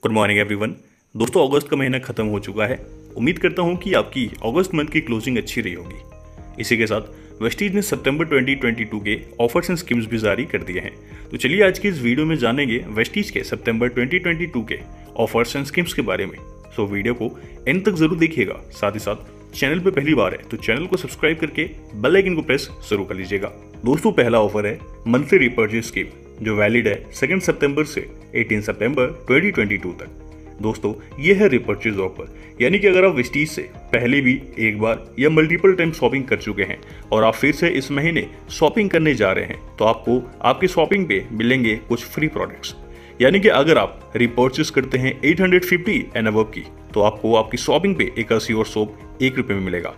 Good morning everyone. दोस्तों, अगस्त का महीना खत्म हो चुका है। उम्मीद करता हूं कि आपकी अगस्त मंथ की क्लोजिंग अच्छी रही होगी। इसी के साथ वेस्टीज ने सितंबर 2022 के ऑफर्स एंड स्कीम्स भी जारी कर दिए हैं। तो चलिए आज की इस वीडियो में जानेंगे वेस्टीज के सितंबर 2022 के ऑफर्स एंड स्कीम्स के बारे में। सो वीडियो को एंड तक जरूर देखिएगा। साथ ही साथ चैनल पे पहली बार है तो चैनल को सब्सक्राइब करके बेल आइकन को प्रेस जरूर कर लीजिएगा। दोस्तों, पहला ऑफर है मंथली रिपर्चेज स्कीम, जो वैलिड है 2 सितंबर से 18 सितंबर 2022 तक। दोस्तों, ये है रिपर्चेज ऑफर, यानी कि अगर आप वेस्टीज से पहले भी एक बार या मल्टीपल टाइम शॉपिंग कर चुके हैं और आप फिर से इस महीने शॉपिंग करने जा रहे हैं तो आपको आपकी शॉपिंग पे मिलेंगे कुछ फ्री प्रोडक्ट्स। यानी कि अगर आप रिपर्चेज करते हैं 850 एंड अबव की तो आपको आपकी शॉपिंग पे एक अस्योर सोप ₹1 में मिलेगा।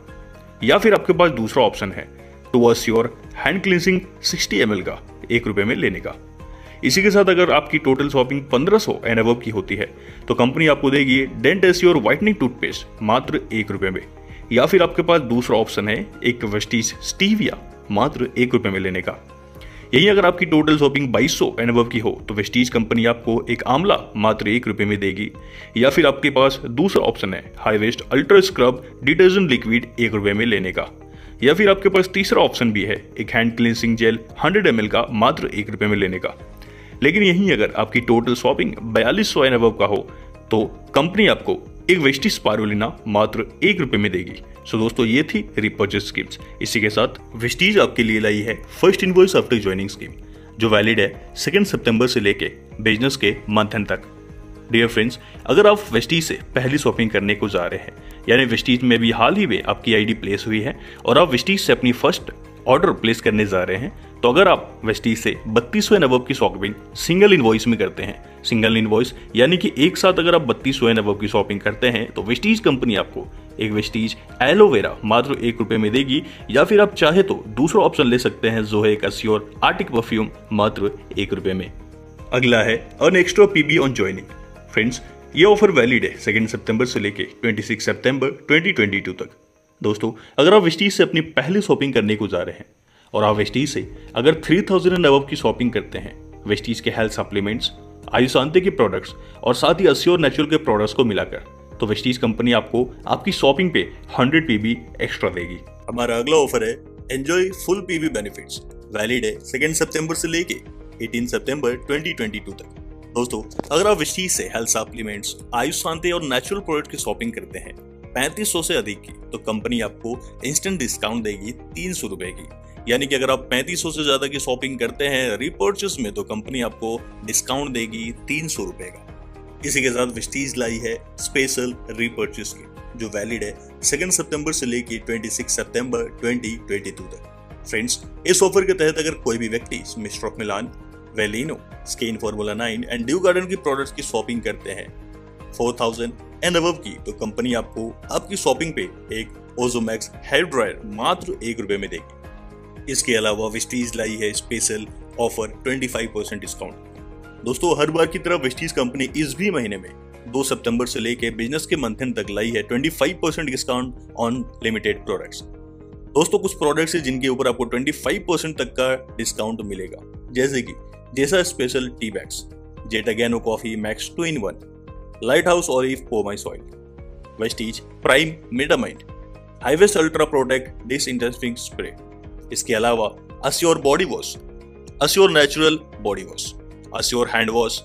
या फिर आपके पास दूसरा ऑप्शन है to assure hand cleansing 60 ml का ₹1 में लेने का। इसी के साथ अगर आपकी टोटल शॉपिंग 1500 एंड अबव की होती है तो कंपनी आपको देगी डेंट अस्योर व्हाइटनिंग टूथपेस्ट मात्र ₹1 में। या फिर आपके पास दूसरा ऑप्शन है एक वेस्टीज स्टीविया मात्र ₹1 में लेने का। यही अगर आपकी टोटल शॉपिंग 2200 एंड अबव की हो तो वेस्टीज कंपनी आपको एक आंवला मात्र ₹1 में देगी। या फिर आपके पास दूसरा ऑप्शन है high waist ultra scrub detergent liquid ₹1 में लेने का। या फिर आपके पास तीसरा ऑप्शन भी है एक हैंड क्लींसिंग जेल 100 ml का मात्र ₹1 में लेने का। लेकिन यहीं अगर आपकी टोटल शॉपिंग 4200 एंड अबव का हो तो कंपनी आपको एक वेस्टीज स्पारुलिना मात्र ₹1 में देगी। सो दोस्तों, ये थी रिपर्चेज स्कीम्स। इसी के साथ वेस्टीज आपके लिए लाई है first invoice after joining scheme, जो वैलिड है 2 सितंबर से लेके बिजनेस के मंथ एंड तक। डियर फ्रेंड्स, अगर आप वेस्टीज से पहली शॉपिंग करने को जा रहे हैं, यानी वेस्टीज में भी हाल ही में आपकी आईडी प्लेस हुई है और आप वेस्टीज से अपनी फर्स्ट ऑर्डर प्लेस करने जा रहे हैं, तो अगर आप वेस्टीज से 3200 एंड अबव की शॉपिंग सिंगल इनवॉइस में करते हैं, सिंगल इनवॉइस यानी कि एक साथ अगर आप 3200 एंड अबव की शॉपिंग करते हैं तो वेस्टीज कंपनी आपको एक वेस्टीज एलोवेरा मात्र ₹1 में देगी। या फिर आप चाहे तो दूसरा ऑप्शन ले सकते हैं जो है एक अस्योर आर्टिक परफ्यूम मात्र ₹1 में। अगला है earn extra PB on joining. Friends, ये ऑफर वैलिड है 2 सितंबर से लेके 26 सितंबर 2022 तक। दोस्तों, अगर आप वेस्टीज से अपनी पहली शॉपिंग करने को जा रहे हैं और आप वेस्टीज से अगर 3000 एंड अबव की शॉपिंग करते हैं, वेस्टीज के हेल्थ सप्लीमेंट्स, आयुशांति के प्रोडक्ट्स और साथ ही अस्योर नेचुरल के प्रोडक्ट्स को मिलाकर, तो वेस्टीज कंपनी आपको आपकी शॉपिंग पे 100 पीबी एक्स्ट्रा देगी। हमारा अगला ऑफर है enjoy full PB benefits, valid है 2 सितंबर से लेके 18 सितंबर 2022 तक। दोस्तों, अगर आप वेस्टीज से हेल्थ सप्लीमेंट्स, आयुशांति और नेचुरल प्रोडक्ट की शॉपिंग करते हैं 3500 से अधिक की, तो कंपनी आपको इंस्टेंट डिस्काउंट देगी ₹300 की। यानी कि अगर आप 3500 से ज्यादा की शॉपिंग करते हैं रिपर्चेस में तो कंपनी आपको डिस्काउंट देगी ₹300 का। इसी के साथ वेस्टीज लाई है स्पेशल रिपर्चेस की, जो वैलिड है 2 सितंबर से लेके 26 सितंबर 2022 तक। फ्रेंड्स, इस ऑफर के तहत अगर कोई भी व्यक्ति mister of Milan, Velino, skin formula 9 and dew garden की प्रोडक्ट्स की शॉपिंग करते हैं 4000 एंड अबव की, तो कंपनी आपको आपकी शॉपिंग पे एक ओजोमैक्स हेयर ड्रायर मात्र ₹1 में देगी। इसके अलावा वेस्टीज लाई है स्पेशल ऑफर 25% डिस्काउंट। दोस्तों, हर बार की तरह वेस्टीज कंपनी इस भी महीने में 2 सितंबर से लेके बिजनेस के मंथ एंड तक लाई है 25% डिस्काउंट ऑन लिमिटेड प्रोडक्ट्स। दोस्तों, कुछ प्रोडक्ट्स है जिनके ऊपर आपको 25% तक का डिस्काउंट मिलेगा, जैसे कि जेसा special tea bags, Zeta Gano coffee max 2-in-1, light house olive pomace oil, Vestige prime metamind, हाईवेस्ट अल्ट्रा प्रोटेक्ट डिसइंटेंसिफिंग स्प्रे। इसके अलावा Assure body wash, Assure natural body wash, Assure hand wash,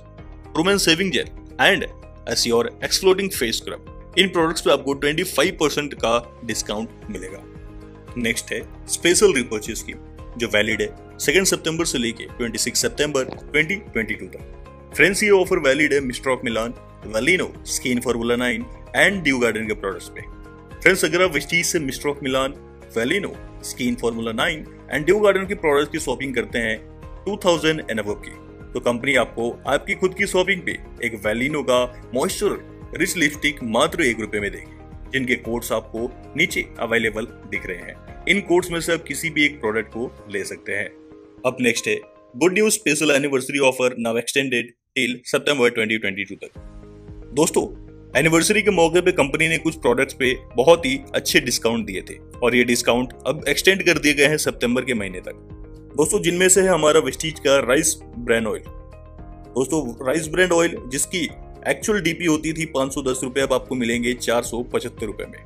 Prumen shaving gel and Assure exfoliating face scrub. इन products पे आपको 25% का discount मिलेगा। Next है special repurchase scheme, जो वैलिड है 2 सितंबर से लेके 26 सितंबर 2022 तक। फ्रेंड्स, ये ऑफर वैलिड है mister of Milan, Velino, skin formula 9 and dew garden के प्रोडक्ट्स पे। फ्रेंड्स, अगर आप वेस्टीज से mister of Milan, Velino, skin formula 9 and dew garden की प्रोडक्ट्स की शॉपिंग करते हैं 2000 एंड अबव की, तो कंपनी आपको आपकी खुद की शॉपिंग पे एक वेलिनो का मॉइस्चर रिच लिपस्टिक मात्र ₹1 में देगी, जिनके कोड्स आपको नीचे अवेलेबल दिख रहे हैं। इन कोड्स में से आप किसी भी एक प्रोडक्ट को ले सकते हैं। अब नेक्स्ट है good news special anniversary offer now extended till September 2022 तक। दोस्तों, एनिवर्सरी के मौके पे कंपनी ने कुछ प्रोडक्ट्स पे बहुत ही अच्छे डिस्काउंट दिए थे और ये डिस्काउंट अब एक्सटेंड कर दिए गए हैं सितंबर के महीने तक। दोस्तों, जिनमें से है हमारा वेस्टीज का राइस ब्रांड ऑयल। दोस्तों, राइस ब्रांड ऑयल जिसकी एक्चुअल डीपी होती थी 510 रुपए, अब आपको मिलेंगे 475 रुपए में।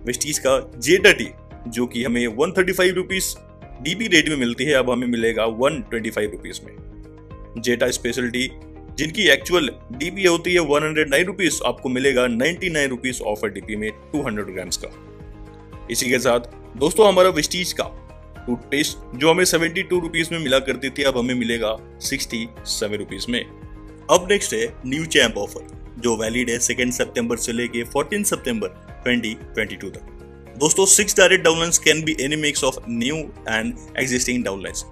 वेस्टीज का जेटा टी जो कि हमें 135 रुपीज डीपी रेट में मिलती है, अब हमें मिलेगा 125 रुपीज में। जेटा स्पेशल टी जिनकी एक्चुअल डीपी होती है 109 रुपीज, आपको मिलेगा 99 रुपीज ऑफर डीपी में 200 ग्राम्स का। इसी के साथ दोस्तों हमारा वेस्टीज का टूथपेस्ट जो हमें 72 रुपीज में मिला करती थी, अब हमें मिलेगा 67 रुपीज में। अब नेक्स्ट है न्यू चैंप ऑफर जो वैलिड है 2 सितंबर से लेके 14 सितंबर 2022 तक। दोस्तों 6 direct downlines can be any mix of new and existing downlines.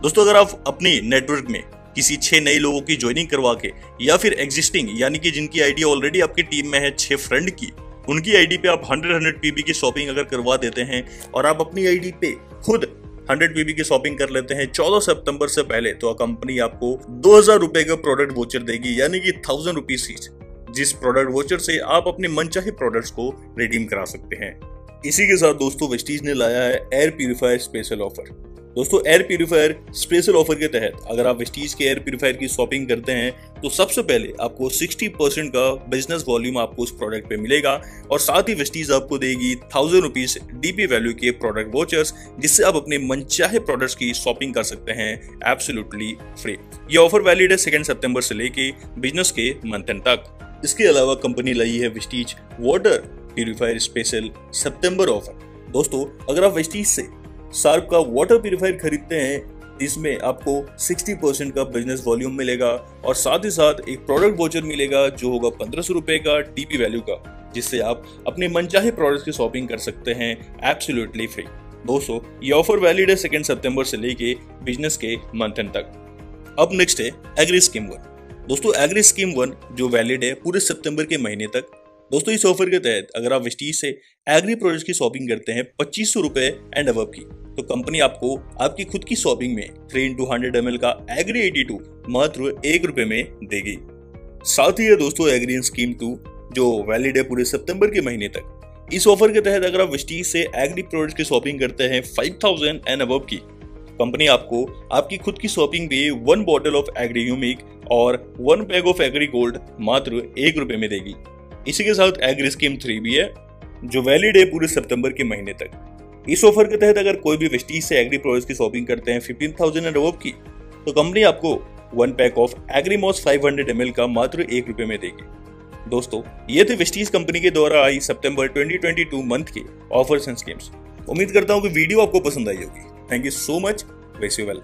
दोस्तों अगर आप अपनी नेटवर्क में किसी 6 नए लोगों की ज्वाइनिंग करवा के या फिर एग्जिस्टिंग यानी कि जिनकी आईडी ऑलरेडी आपकी टीम में है 6 फ्रेंड की, उनकी आईडी पे आप 100 पीबी की शॉपिंग अगर करवा देते हैं और आप अपनी आईडी पे खुद 100 पीबी की शॉपिंग कर लेते हैं 14 सितंबर से पहले, तो कंपनी आपको 2000 रुपए का प्रोडक्ट वोचर देगी, यानी कि 1000 रुपीज ईच, जिस प्रोडक्ट वोचर से आप अपने मनचाहे प्रोडक्ट्स को रिडीम करा सकते हैं। इसी के साथ दोस्तों वेस्टीज ने लाया है एयर प्यूरिफायर स्पेशल ऑफर। दोस्तों एयर प्यूरिफायर स्पेशल ऑफर के तहत अगर आप वेस्टीज के एयर प्यूरिफायर की शॉपिंग करते हैं तो सबसे पहले आपको 60% का बिजनेस वॉल्यूम आपको उस प्रोडक्ट पे मिलेगा और साथ ही वेस्टीज आपको देगी 1000 रुपीज डीपी वैल्यू के प्रोडक्ट वोचर्स, जिससे आप अपने मनचाहे प्रोडक्ट्स की शॉपिंग कर सकते हैं एब्सोल्युटली फ्री। ये ऑफर वैलिड है 2 सितंबर से लेके बिजनेस के मंथ एंड तक। इसके अलावा कंपनी लाई है वेस्टीज वाटर प्यूरिफायर स्पेशल सितंबर ऑफर। दोस्तों अगर आप वेस्टीज से शार्प का वाटर प्यूरिफायर खरीदते हैं, इसमें आपको 60% का बिजनेस वॉल्यूम मिलेगा और साथ ही साथ एक प्रोडक्ट वोचर मिलेगा जो होगा 1500 रुपए का डीपी वैल्यू का, जिससे आप अपने मनचाहे प्रोडक्ट्स की शॉपिंग कर सकते हैं एब्सोल्युटली फ्री। दोस्तों ये ऑफर वैलिड है 2 सितंबर से लेके बिजनेस के मंथ एंड तक। अब नेक्स्ट है एग्री स्कीम 1। दोस्तों एग्री स्कीम 1 जो वैलिड है पूरे सितंबर के महीने तक। दोस्तों इस ऑफर के तहत अगर आप वेस्टीज से एग्री प्रोडक्ट्स की शॉपिंग करते हैं 2500 रुपए एंड अबव की, तो कंपनी आपको आपकी खुद की शॉपिंग में 3x100 ml का एग्री 82 मात्र 1 रुपए में देगी। साथ ही है दोस्तों एग्री स्कीम 2 जो वैलिड है पूरे सितंबर के महीने तक। इस ऑफर के तहत अगर आप वेस्टीज से एग्री प्रोडक्ट्स की शॉपिंग करते हैं 5000 एंड अबव की, कंपनी आपको आपकी खुद की शॉपिंग पे 1 बॉटल ऑफ एग्री यूमिक और 1 बैग ऑफ एग्री गोल्ड मात्र 1 रुपए में देगी। इसी के साथ एग्री स्कीम 3 भी है जो वैलिड है पूरे सितंबर के महीने तक। इस ऑफर के तहत अगर कोई भी वेस्टीज से एग्री प्रोडक्ट्स की शॉपिंग करते हैं 15,000 एंड अबव की, तो कंपनी आपको 1 pack of Agri Moss 500 ml का मात्र 1 रुपए में देगी। दोस्तों ये थे वेस्टीज कंपनी के द्वारा आई सितंबर 2022 मंथ के ऑफर्स एंड स्कीम्स। उम्मीद करता हूँ कि वीडियो आपको पसंद आई होगी। Thank you so much. Wish you well.